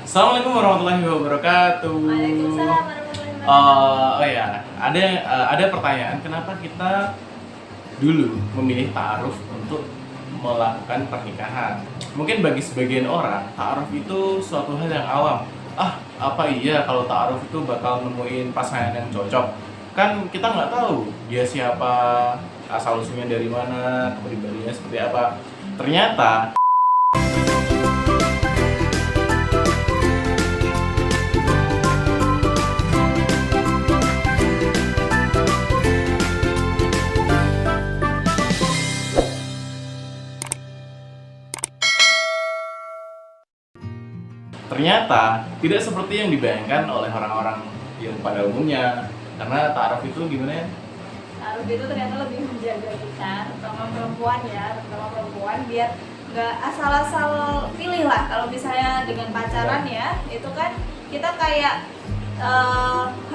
Assalamualaikum warahmatullahi wabarakatuh. Waalaikumsalam warahmatullahi wabarakatuh. Oh ya, ada pertanyaan, kenapa kita dulu memilih ta'aruf untuk melakukan pernikahan? Mungkin bagi sebagian orang, ta'aruf itu suatu hal yang awam. Apa iya kalau ta'aruf itu bakal nemuin pasangan yang cocok? Kan kita nggak tahu dia siapa, asal usulnya dari mana, kepribadiannya seperti apa. Ternyata tidak seperti yang dibayangkan oleh orang-orang yang pada umumnya. Karena ta'aruf itu gimana ya? Ta'aruf itu ternyata lebih menjaga kita, terutama perempuan biar nggak asal-asal pilih lah. Kalau misalnya dengan pacaran ya, itu kan kita kayak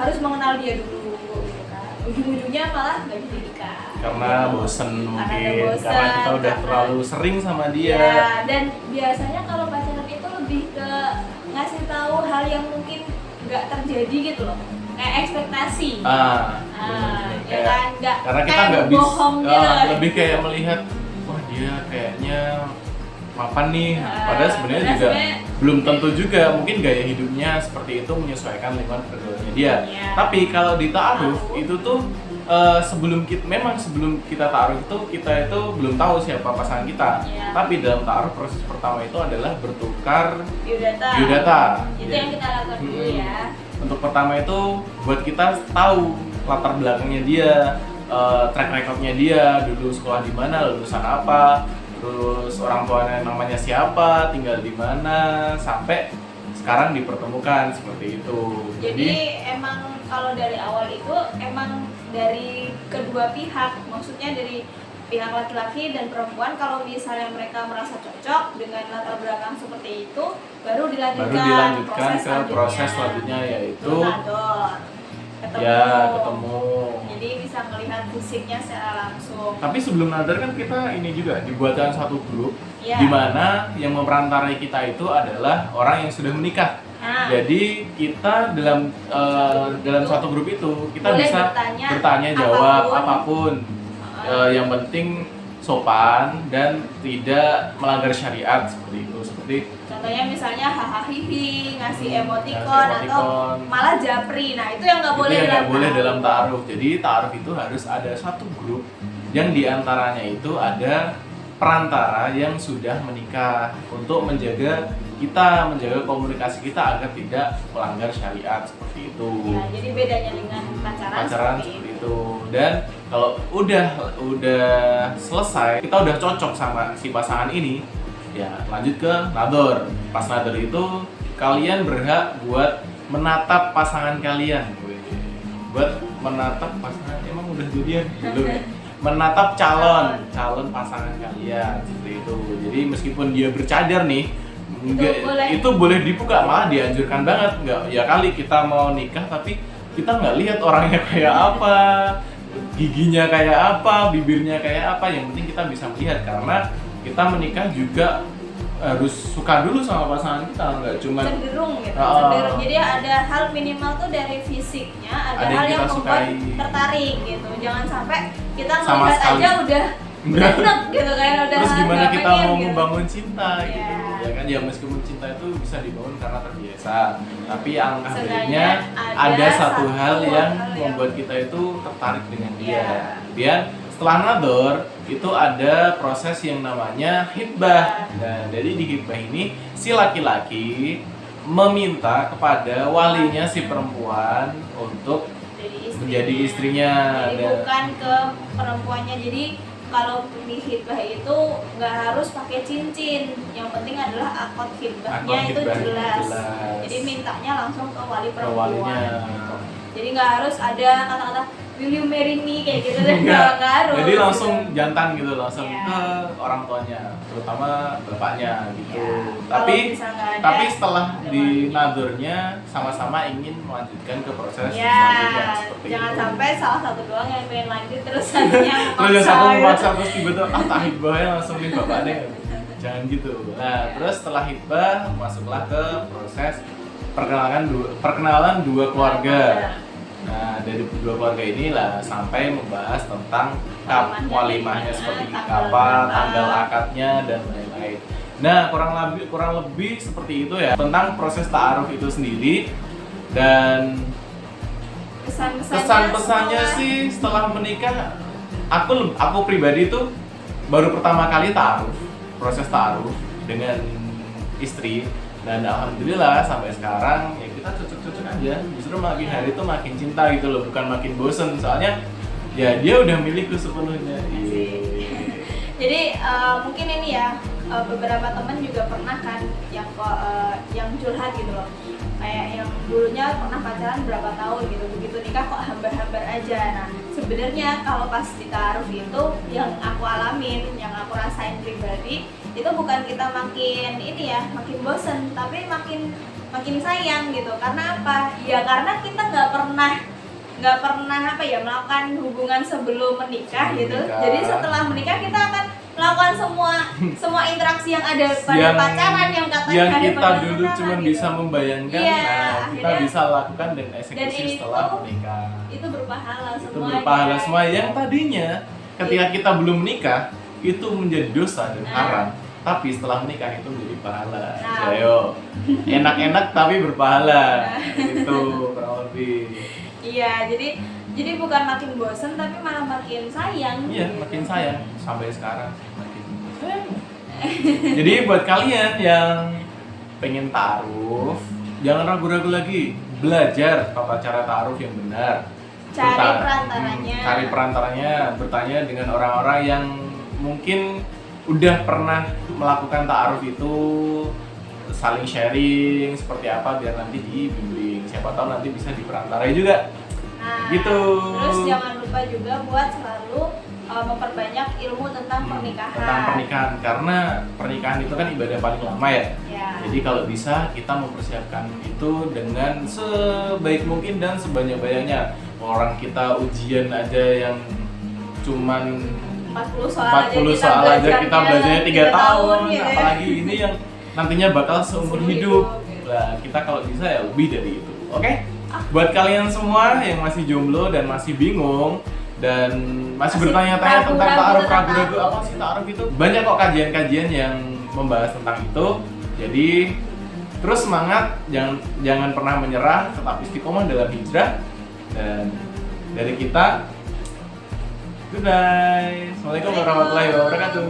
harus mengenal dia dulu gitu kan. Ujung-ujungnya malah nggak jadi nikah. Karena bosen mungkin, bosen, karena kita udah terlalu sering sama dia. Ya, dan biasanya kalau pacaran itu lebih ke ngasih tahu hal yang mungkin nggak terjadi gitu loh, kayak ekspektasi. Ya kan, nggak karena kita kayak nggak bohongnya. Lebih kayak melihat, wah dia kayaknya mapan nih. Padahal sebenarnya juga belum tentu juga, mungkin gaya hidupnya seperti itu menyesuaikan lingkungan pergaulannya dia. Ya. Tapi kalau di ta'aruf itu tuh sebelum kita ta'aruf itu kita itu belum tahu siapa pasangan kita. Ya. Tapi dalam ta'aruf proses pertama itu adalah bertukar biodata. Itu Ya. yang kita lakukan dulu ya. Untuk pertama itu buat kita tahu latar belakangnya dia, track recordnya dia, dulu sekolah di mana, lulusan apa, terus orang tuanya namanya siapa, tinggal di mana, sampai sekarang dipertemukan seperti itu. Jadi emang kalau dari awal itu emang dari kedua pihak, maksudnya dari pihak laki-laki dan perempuan, kalau misalnya mereka merasa cocok dengan latar belakang seperti itu, baru dilanjutkan ke proses selanjutnya, yaitu nador, ketemu. Jadi bisa melihat fisiknya secara langsung. Tapi sebelum nadar kan kita ini juga dibuatkan satu grup, Ya. di mana yang memperantarai kita itu adalah orang yang sudah menikah. Jadi kita dalam satu grup itu kita boleh bisa bertanya jawab apapun. Yang penting sopan dan tidak melanggar syariat seperti itu. Seperti contohnya misalnya hahaha ngasih emoticon atau malah japri. Nah, itu yang nggak boleh dalam ta'aruf. Jadi ta'aruf itu harus ada satu grup yang diantaranya itu ada perantara yang sudah menikah untuk menjaga komunikasi kita agar tidak melanggar syariat seperti itu. Ya, jadi bedanya dengan pacaran seperti itu. Dan kalau udah selesai, kita udah cocok sama si pasangan ini, ya lanjut ke nador. Pas nador itu kalian berhak buat menatap pasangan kalian. Buat menatap pasangan, emang udah jadian belum ya? Menatap calon pasangan kalian seperti itu. Jadi meskipun dia bercadar nih, itu boleh dibuka, malah dianjurkan banget. Nggak ya kali kita mau nikah tapi kita nggak lihat orangnya kayak apa, giginya kayak apa, bibirnya kayak apa. Yang penting kita bisa melihat, karena kita menikah juga harus suka dulu sama pasangan kita, nggak cuma cenderung gitu. Cenderung. Jadi ada hal minimal tuh dari fisiknya, ada hal yang membuat tertarik gitu. Jangan sampai kita ngeliat aja udah enak gitu kan, udah. Terus gimana kita pengen, mau gitu. membangun cinta gitu. Ya kan, ya meskipun cinta itu bisa dibangun karena terbiasa, tapi alangkah baiknya ada satu hal yang membuat kita itu tertarik dengan dia. Kemudian setelah nador itu ada proses yang namanya hitbah. Nah, jadi di hitbah ini si laki-laki meminta kepada walinya si perempuan untuk menjadi istrinya. Jadi bukan ke perempuannya. Jadi kalau di hitbah itu nggak harus pakai cincin, yang penting adalah akad hitbahnya itu jelas. Jadi mintanya langsung ke wali perempuan. Gitu. Jadi nggak harus ada kata-kata will you marry me kayak gitu, nggak harus. Jadi langsung jantan gitu, langsung ke orang tuanya, terutama bapaknya gitu. Tapi setelah di nadurnya sama-sama ingin melanjutkan ke proses selanjutnya. Jangan sampai salah satu doang yang pengen lanjut terus satunya terus yang satu memaksa, terus tiba-tiba tahib bahaya langsung nih bapaknya. jangan gitu. Nah, terus setelah hitbah masuklah ke proses perkenalan dua keluarga. Nah, dari dua keluarga inilah sampai membahas tentang walimahnya seperti apa, tanggal akadnya dan lain-lain. Nah, kurang lebih seperti itu ya tentang proses ta'aruf itu sendiri. Dan kesan-pesannya sih setelah menikah, aku pribadi tuh baru pertama kali proses ta'aruf dengan istri, dan alhamdulillah sampai sekarang ya kita cocok-cocok aja. Justru makin hari tuh makin cinta gitu loh, bukan makin bosen, soalnya ya dia udah milikku sepenuhnya. Jadi mungkin ini ya, beberapa teman juga pernah kan yang curhat gitu loh, kayak yang dulunya pernah pacaran berapa tahun gitu, begitu nikah kok hambar-hambar aja. Nah, sebenarnya kalau pas ditaruh itu yang aku alamin, yang aku rasain pribadi, itu bukan kita makin ini ya, makin bosen, tapi makin sayang gitu. Karena apa? Ya karena kita nggak pernah apa ya, melakukan hubungan sebelum menikah gitu. Jadi setelah menikah kita akan melakukan semua interaksi yang ada pada pacaran, yang katanya yang ada kita pada dulu pacaran cuma gitu. bisa membayangkan. Iya, nah kita bisa lakukan dan eksekusi setelah menikah. Itu berpahala Itu semuanya. berpahala semua yang tadinya ketika kita belum menikah itu menjadi dosa dan haram, tapi setelah menikah itu menjadi pahala. Ayo, enak-enak tapi berpahala. Itu kurang lebih. Iya, jadi bukan makin bosen tapi malah makin sayang. Iya, gitu. makin sayang sampai sekarang makin sayang. Jadi buat kalian yang pengen ta'aruf, jangan ragu-ragu lagi, belajar tata cara ta'aruf yang benar. Cari perantaranya, bertanya dengan orang-orang yang mungkin udah pernah melakukan ta'aruf itu, saling sharing seperti apa biar nanti dibimbing. Siapa tahu nanti bisa diperantarai juga. Nah, Gitu. Terus jangan lupa juga buat selalu memperbanyak ilmu tentang pernikahan. Tentang pernikahan, karena pernikahan itu kan ibadah paling lama ya. Jadi kalau bisa kita mempersiapkan itu dengan sebaik mungkin dan sebanyak-banyaknya. Orang kita ujian aja yang cuman 40 soal aja kita belajarnya 3 tahun, gitu ya. apalagi ini yang nantinya bakal seumur hidup. Gitu. Nah, kita kalau bisa ya lebih dari itu. Oke? Buat kalian semua yang masih jomblo dan masih bingung dan masih bertanya-tanya tentang ta'aruf, ragu-ragu apa sih ta'aruf itu, banyak kok kajian-kajian yang membahas tentang itu. Jadi terus semangat, jangan pernah menyerah, tetap istiqomah dalam hijrah. Dan dari kita, goodbye. Assalamualaikum warahmatullahi wabarakatuh.